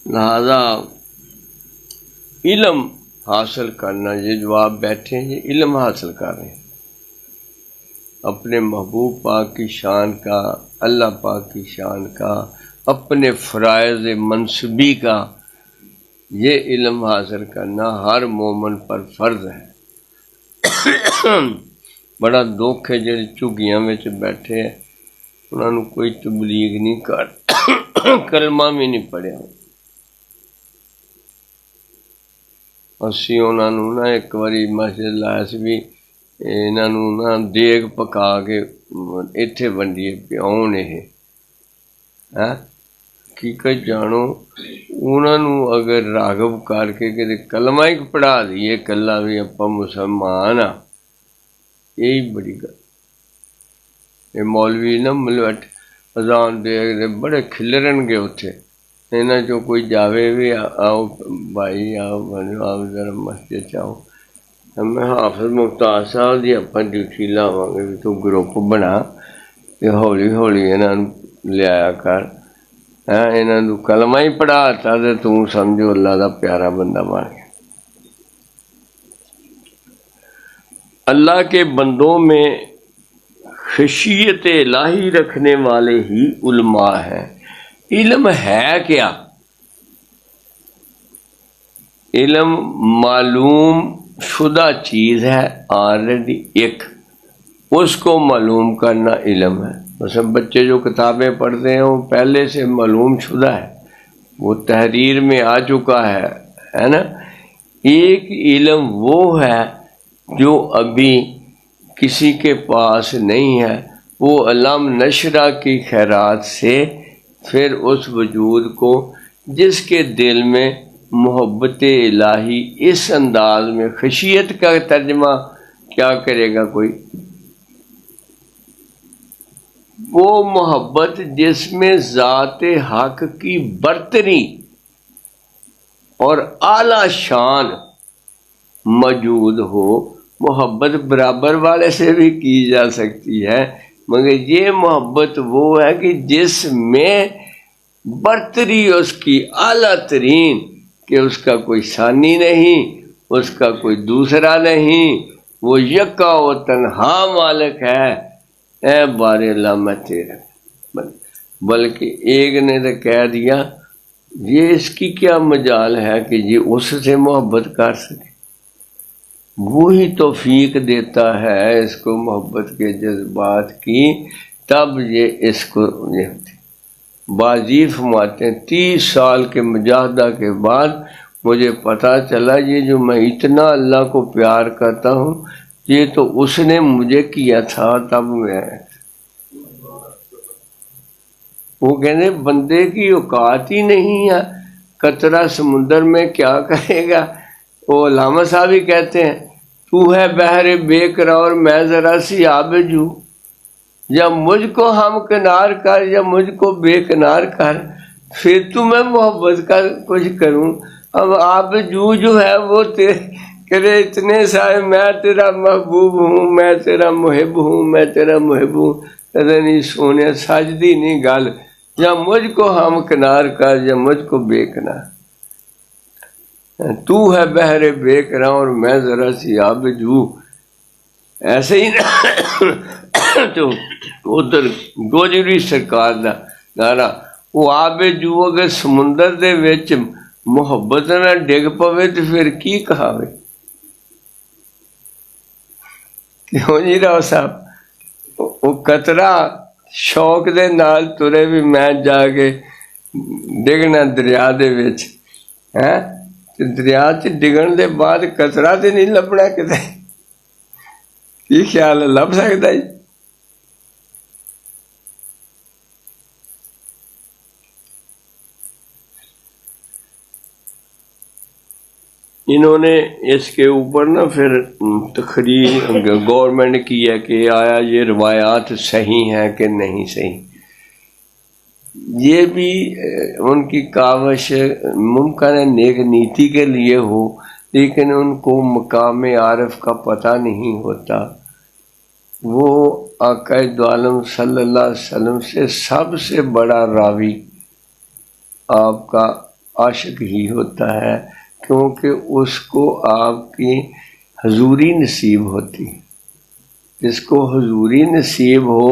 لہذا علم حاصل کرنا، یہ جو آپ بیٹھے ہیں یہ علم حاصل کر رہے ہیں اپنے محبوب پاک کی شان کا، اللہ پاک کی شان کا، اپنے فرائض منصبی کا، یہ علم حاصل کرنا ہر مومن پر فرض ہے۔ بڑا دکھ ہے جڑے جھگیاں وچ بیٹھے ہیں، انہوں نے کوئی تبلیغ نہیں کر کلمہ بھی نہیں پڑھیا۔ اسی انہوں نے نا ایک باری مسجد لایا سی بھی انہوں نے نا دیگ پکا کے اتنے ونڈیے پہ آن یہ حقیقت جانو، انہوں نے اگر راغب کر کے کہ کلمہ ہی پڑھا دیے کلا بھی اپا مسلمان ہاں، یہی بڑی گل۔ یہ مولوی نا ملوٹ اذان دے بڑے کھلرن گے اتنے، انہاں چوں کوئی جاوے بھی آؤ بھائی آؤ آؤ ذرا مسجد چاہو، میں حافظ مختار صاحب دی اپا ڈیوٹی لاواں گے بھی تو گروپ بنا کہ ہولی ہولی انہاں لیا کر، انہاں نوں کلمہ ہی پڑھاتا تے تو سمجھو اللہ دا پیارا بندہ بن گیا۔ اللہ کے بندوں میں خشیت الہی رکھنے والے ہی علماء ہیں۔ علم ہے کیا؟ علم معلوم شدہ چیز ہے آلریڈی، ایک اس کو معلوم کرنا علم ہے۔ مثلا بچے جو کتابیں پڑھتے ہیں وہ پہلے سے معلوم شدہ ہے، وہ تحریر میں آ چکا ہے نا۔ ایک علم وہ ہے جو ابھی کسی کے پاس نہیں ہے، وہ علم نشرہ کی خیرات سے پھر اس وجود کو جس کے دل میں محبت الہی اس انداز میں، خشیت کا ترجمہ کیا کرے گا کوئی؟ وہ محبت جس میں ذات حق کی برتری اور اعلی شان موجود ہو۔ محبت برابر والے سے بھی کی جا سکتی ہے، مگر یہ محبت وہ ہے کہ جس میں برتری اس کی اعلیٰ ترین، کہ اس کا کوئی ثانی نہیں، اس کا کوئی دوسرا نہیں، وہ یکا و تنہا مالک ہے۔ اے بار اللہ میں تیرا، بلکہ ایک نے تو کہہ دیا یہ اس کی کیا مجال ہے کہ یہ اس سے محبت کر سکے، وہی توفیق دیتا ہے اس کو محبت کے جذبات کی، تب یہ اس کو بازی فرماتے ہیں 30 سال کے مجاہدہ کے بعد مجھے پتا چلا یہ جو میں اتنا اللہ کو پیار کرتا ہوں یہ تو اس نے مجھے کیا تھا تب میں۔ وہ کہنے بندے کی اوقات ہی نہیں ہے، قطرہ سمندر میں کیا کرے گا۔ وہ علامہ صاحب ہی کہتے ہیں تو ہے بحر بے قرار میں ذرا سی آبجو، یا مجھ کو ہم کنار کر یا مجھ کو بے کنار کر، پھر تو میں محبت کا کچھ کروں۔ اب آبجو جو ہے وہ کرے اتنے سارے میں تیرا محبوب ہوں، میں تیرا محب ہوں، میں تیرا محب ہوں، کہتے نہیں سونے سجدی نہیں گل، یا مجھ کو ہم کنار کر یا مجھ کو بے کنار۔ تو ہے بحر بے قرار اور میں ذرا سی آبجو، ایسے ہی تو ادھر گوجری سرکار دا نعرہ، وہ آبجو اگر سمندر دے وچ محبت نہ ڈگ پوے تو پھر کی کہاوے؟ کیوں جی راؤ صاحب؟ وہ قطرہ شوق دے نال ترے بھی میں جا کے ڈگنا دریا دے وچ، دریا چ ڈگن دے بعد قطرہ تے نہیں لبنا کتے، کی خیال ہے لب سکتا ہے؟ انہوں نے اس کے اوپر نا پھر تقریر گورنمنٹ کی ہے کہ آیا یہ روایات صحیح ہیں کہ نہیں صحیح۔ یہ بھی ان کی کاوش ممکن ہے نیک نیتی کے لیے ہو، لیکن ان کو مقام عارف کا پتہ نہیں ہوتا۔ وہ آقا دو عالم صلی اللہ علیہ وسلم سے سب سے بڑا راوی آپ کا عاشق ہی ہوتا ہے، کیونکہ اس کو آپ کی حضوری نصیب ہوتی ہے۔ جس کو حضوری نصیب ہو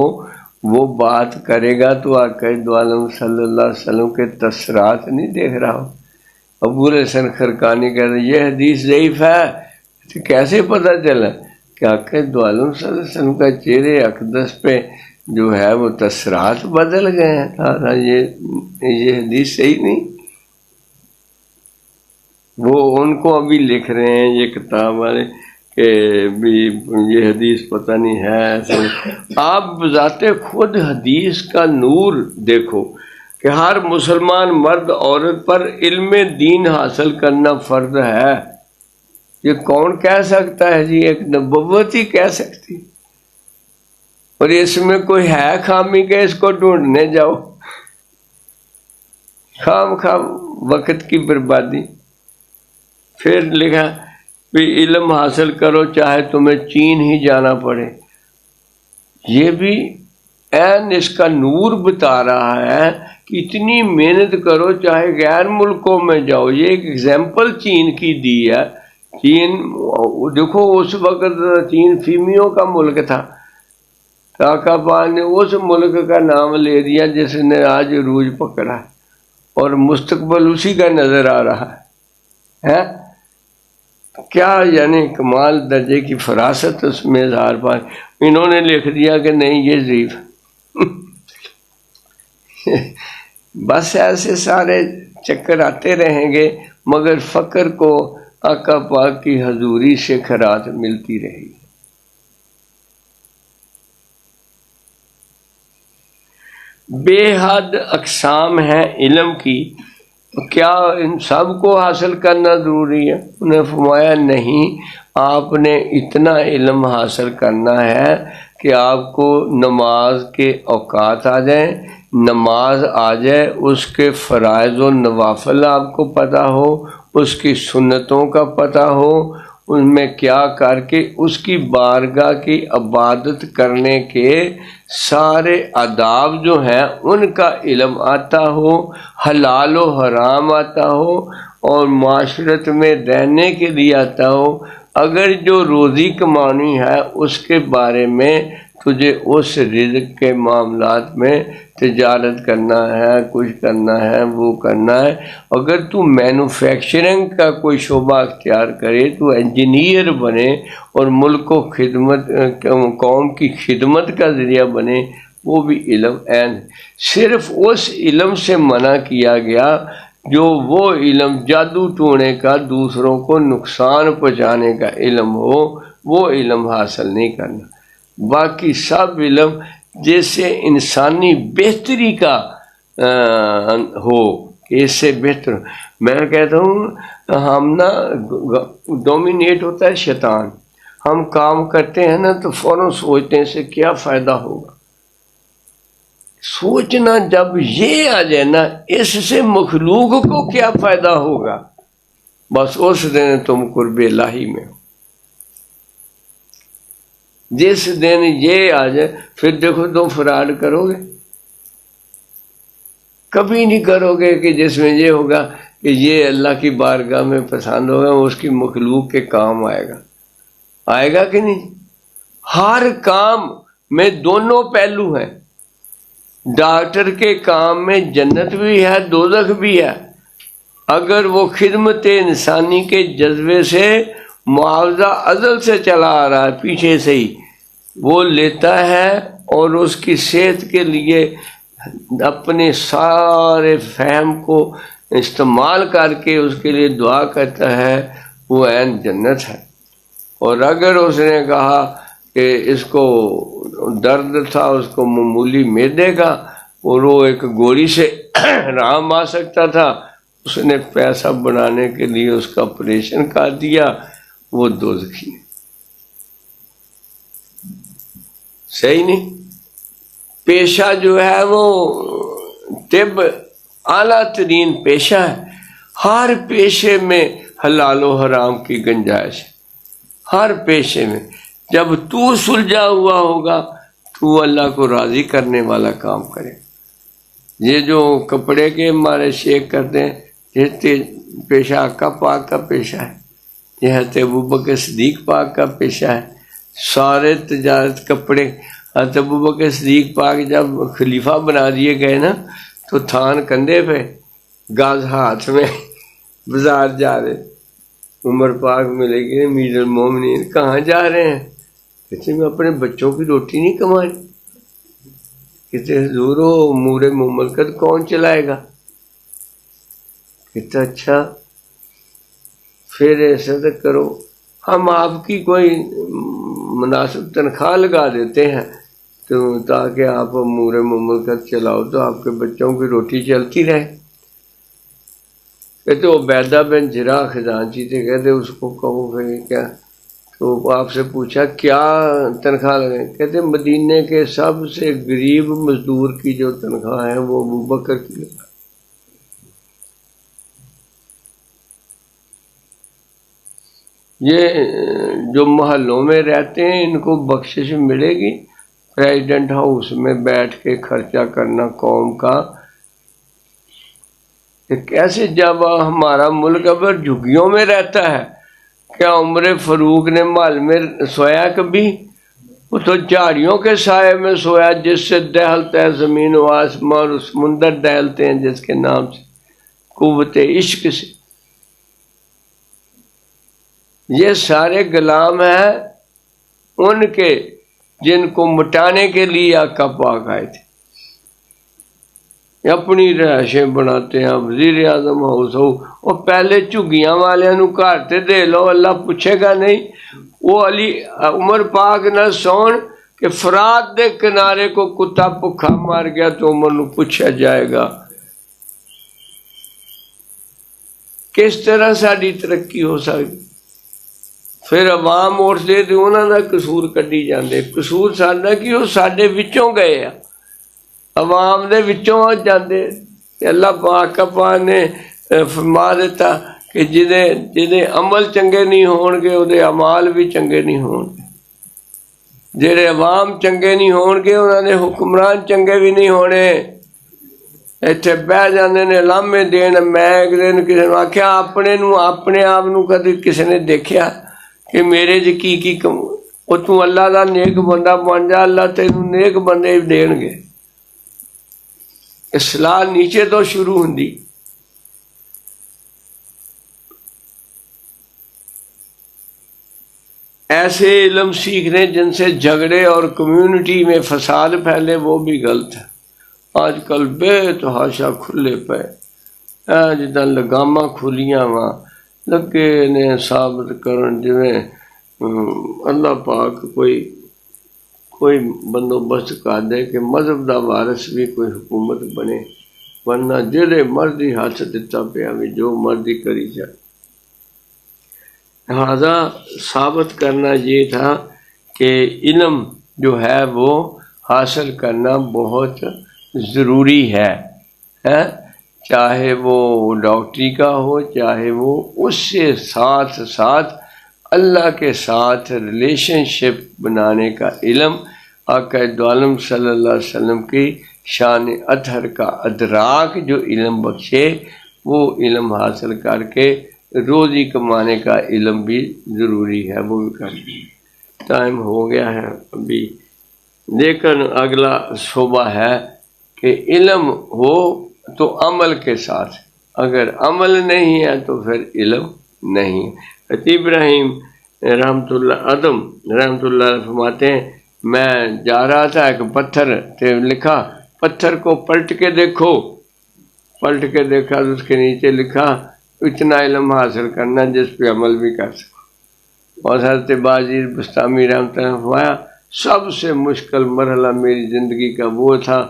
وہ بات کرے گا تو آقا دو عالم صلی اللہ علیہ وسلم کے تاثرات نہیں دیکھ رہا ہو۔ ابو الحسن خرقانی کہتے ہیں یہ حدیث ضعیف ہے، تو کیسے پتہ چلا کہ آقا دو عالم صلی اللہ علیہ وسلم کا چہرے اقدس پہ جو ہے وہ تاثرات بدل گئے ہیں، یہ حدیث صحیح نہیں۔ وہ ان کو ابھی لکھ رہے ہیں یہ کتاب والے کہ بھی یہ حدیث پتہ نہیں ہے ایسے۔ آپ بذات خود حدیث کا نور دیکھو کہ ہر مسلمان مرد عورت پر علم دین حاصل کرنا فرض ہے۔ یہ کون کہہ سکتا ہے جی؟ ایک نبوت ہی کہہ سکتی، اور اس میں کوئی ہے خامی کہ اس کو ڈھونڈنے جاؤ؟ خام وقت کی بربادی۔ پھر لکھا بھی علم حاصل کرو چاہے تمہیں چین ہی جانا پڑے۔ یہ بھی عین اس کا نور بتا رہا ہے کہ اتنی محنت کرو چاہے غیر ملکوں میں جاؤ۔ یہ ایک ایگزامپل چین کی دی ہے۔ چین دیکھو اس وقت چین فیمیوں کا ملک تھا، کاکا پان نے اس ملک کا نام لے دیا جس نے آج عروج پکڑا، اور مستقبل اسی کا نظر آ رہا ہے۔ کیا یعنی کمال درجے کی فراست اس میں اظہار پائے۔ انہوں نے لکھ دیا کہ نہیں یہ ضعیف۔ بس ایسے سارے چکر آتے رہیں گے، مگر فقر کو آقا پاک کی حضوری سے خیرات ملتی رہے گی۔ بے حد اقسام ہیں علم کی، کیا ان سب کو حاصل کرنا ضروری ہے؟ انہیں فرمایا نہیں، آپ نے اتنا علم حاصل کرنا ہے کہ آپ کو نماز کے اوقات آ جائیں، نماز آ جائے، اس کے فرائض و نوافل آپ کو پتہ ہو، اس کی سنتوں کا پتہ ہو، ان میں کیا کر کے اس کی بارگاہ کی عبادت کرنے کے سارے آداب جو ہیں ان کا علم آتا ہو، حلال و حرام آتا ہو، اور معاشرت میں رہنے کے لیے آتا ہو۔ اگر جو روزی کمانی ہے اس کے بارے میں تجھے اس رزق کے معاملات میں تجارت کرنا ہے، کچھ کرنا ہے، وہ کرنا ہے۔ اگر تو مینوفیکچرنگ کا کوئی شعبہ اختیار کرے، تو انجینئر بنے اور ملک کو خدمت، قوم کی خدمت کا ذریعہ بنے، وہ بھی علم عین۔ صرف اس علم سے منع کیا گیا جو وہ علم جادو ٹونے کا، دوسروں کو نقصان پہنچانے کا علم ہو، وہ علم حاصل نہیں کرنا۔ باقی سب علم جیسے انسانی بہتری کا ہو کہ اس سے بہتر۔ میں کہتا ہوں ہم نا ڈومینیٹ ہوتا ہے شیطان، ہم کام کرتے ہیں نا تو فوراً سوچتے ہیں اس سے کیا فائدہ ہوگا۔ سوچنا جب یہ آ جائے نا اس سے مخلوق کو کیا فائدہ ہوگا، بس اس دن تم قرب الہی میں ہو۔ جس دن یہ آ جائے پھر دیکھو تم فراڈ کرو گے، کبھی نہیں کرو گے کہ جس میں یہ ہوگا کہ یہ اللہ کی بارگاہ میں پسند ہوگا، اس کی مخلوق کے کام آئے گا کہ نہیں؟ ہر کام میں دونوں پہلو ہیں۔ ڈاکٹر کے کام میں جنت بھی ہے، دوزخ بھی ہے۔ اگر وہ خدمت انسانی کے جذبے سے معاوضہ ازل سے چلا آ رہا ہے، پیچھے سے ہی وہ لیتا ہے اور اس کی صحت کے لیے اپنے سارے فہم کو استعمال کر کے اس کے لیے دعا کرتا ہے، وہ عین جنت ہے۔ اور اگر اس نے کہا کہ اس کو درد تھا، اس کو معمولی معدے کا، اور وہ ایک گولی سے آرام آ سکتا تھا، اس نے پیسہ بنانے کے لیے اس کا آپریشن کر دیا، وہ دوزخی۔ صحیح نہیں؟ پیشہ جو ہے وہ طب اعلیٰ ترین پیشہ ہے۔ ہر پیشے میں حلال و حرام کی گنجائش ہے، ہر پیشے میں۔ جب تو سلجھا ہوا ہوگا تو اللہ کو راضی کرنے والا کام کرے۔ یہ جو کپڑے کے ہمارے شیخ کرتے ہیں یہ پیشہ آقا پاک کا پیشہ ہے، یہ حضرت ابوبکر صدیق پاک کا پیشہ ہے۔ سارے تجارت کپڑے، حضرت ابوبکر صدیق پاک جب خلیفہ بنا دیے گئے نا تو تھان کندھے پہ، گاز ہاتھ میں، بازار جا رہے، عمر پاک ملے گی امیر المومنین، کہاں جا رہے ہیں؟ کہتے میں اپنے بچوں کی روٹی نہیں کمانی۔ کہتے حضور وہ امور مملکت کون چلائے گا؟ کہتا اچھا پھر ایسا تو کرو، ہم آپ کی کوئی مناسب تنخواہ لگا دیتے ہیں تو تاکہ آپ امور مملکت چلاؤ تو آپ کے بچوں کی روٹی چلتی رہے۔ کہتے عبیدہ بن جراح خزانچی تھے، کہتے اس کو کہو پھر کیا؟ تو آپ سے پوچھا کیا تنخواہ لگائیں؟ کہتے مدینے کے سب سے غریب مزدور کی جو تنخواہ ہے وہ ابوبکر کی لگا۔ یہ جو محلوں میں رہتے ہیں ان کو بخشش ملے گی، پریزیڈنٹ ہاؤس میں بیٹھ کے خرچہ کرنا قوم کا۔ کیسے جب ہمارا ملک اب جھگیوں میں رہتا ہے، کیا عمر فاروق نے محل میں سویا کبھی؟ وہ تو جھاڑیوں کے سائے میں سویا، جس سے دہلتا ہے زمین و آسمان اور سمندر دہلتے ہیں جس کے نام سے، قوت عشق سے۔ یہ سارے غلام ہیں ان کے جن کو مٹانے کے لیے آقا پاک آئے تھے۔ اپنی رہائشیں بناتے ہیں، وزیر اعظم ہاؤس ہو، اور پہلے جھگیاں والے نو گھر تے دے لو، اللہ پوچھے گا نہیں۔ وہ علی عمر پاک نہ سون کہ فرات دے کنارے کو کتا بھوکا مار گیا تو عمر نو پوچھا جائے گا کس طرح ساری ترقی ہو سکتی۔ پھر عوام اٹھتے تو انہوں کا قصور کڈی جاندے، قصور ساڈا کی وہ ساڈے وچوں گئے، عوام دے وچوں جاندے۔ اللہ پاک پاک نے فرما دیتا کہ جدے عمل چنگے نہیں ہون گے وہ اعمال بھی چنگے نہیں ہون گے، جڑے عوام چنگے نہیں ہون گے انہوں نے حکمران چنگے بھی نہیں ہونے۔ اتنے بہ جاندے نے لامے دین۔ میں ایک دن کسی نے آخیا اپنے آپ کدی کسی نے دیکھیا کہ میرے کی وہ تو اللہ دا نیک بندہ بن جا، اللہ تینوں نیک بندے دین گے۔ اصلاح نیچے تو شروع ہوندی۔ ایسے علم سیکھنے جن سے جھگڑے اور کمیونٹی میں فساد پھیلے وہ بھی غلط ہے۔ آج کل بے تحاشا کھلے پے جداں لگاماں کھلیاں وا لگے نے ثابت کرن جویں اللہ پاک کوئی بندوبست کر دے کہ مذہب دا وارث بھی کوئی حکومت بنے، ورنہ جڑے مرضی ہاتھ دتا پیا بھی جو مرضی کری جائے۔ لہذا ثابت کرنا یہ تھا کہ علم جو ہے وہ حاصل کرنا بہت ضروری ہے، چاہے وہ ڈاکٹری کا ہو، چاہے وہ اس سے ساتھ ساتھ اللہ کے ساتھ ریلیشن شپ بنانے کا علم۔ آقا دو عالم صلی اللہ علیہ وسلم کی شان اطہر کا ادراک جو علم بخشے، وہ علم حاصل کر کے روزی کمانے کا علم بھی ضروری ہے، وہ بھی کر دیں۔ ٹائم ہو گیا ہے ابھی، لیکن اگلا شعبہ ہے کہ علم ہو تو عمل کے ساتھ، اگر عمل نہیں ہے تو پھر علم نہیں۔ خطیب ابراہیم رحمۃ اللہ فرماتے ہیں میں جا رہا تھا، ایک پتھر تے لکھا پتھر کو پلٹ کے دیکھو، پلٹ کے دیکھا تو اس کے نیچے لکھا اتنا علم حاصل کرنا جس پہ عمل بھی کر سکو۔ اور حضرت باجی بستامی رحمۃ اللہ فرمایا سب سے مشکل مرحلہ میری زندگی کا وہ تھا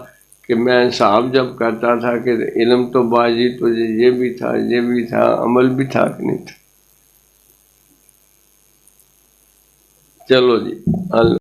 کہ میں حساب جب کرتا تھا کہ علم تو باجی تجھے یہ بھی تھا، عمل بھی تھا کہ نہیں تھا۔ چلو جی اللہ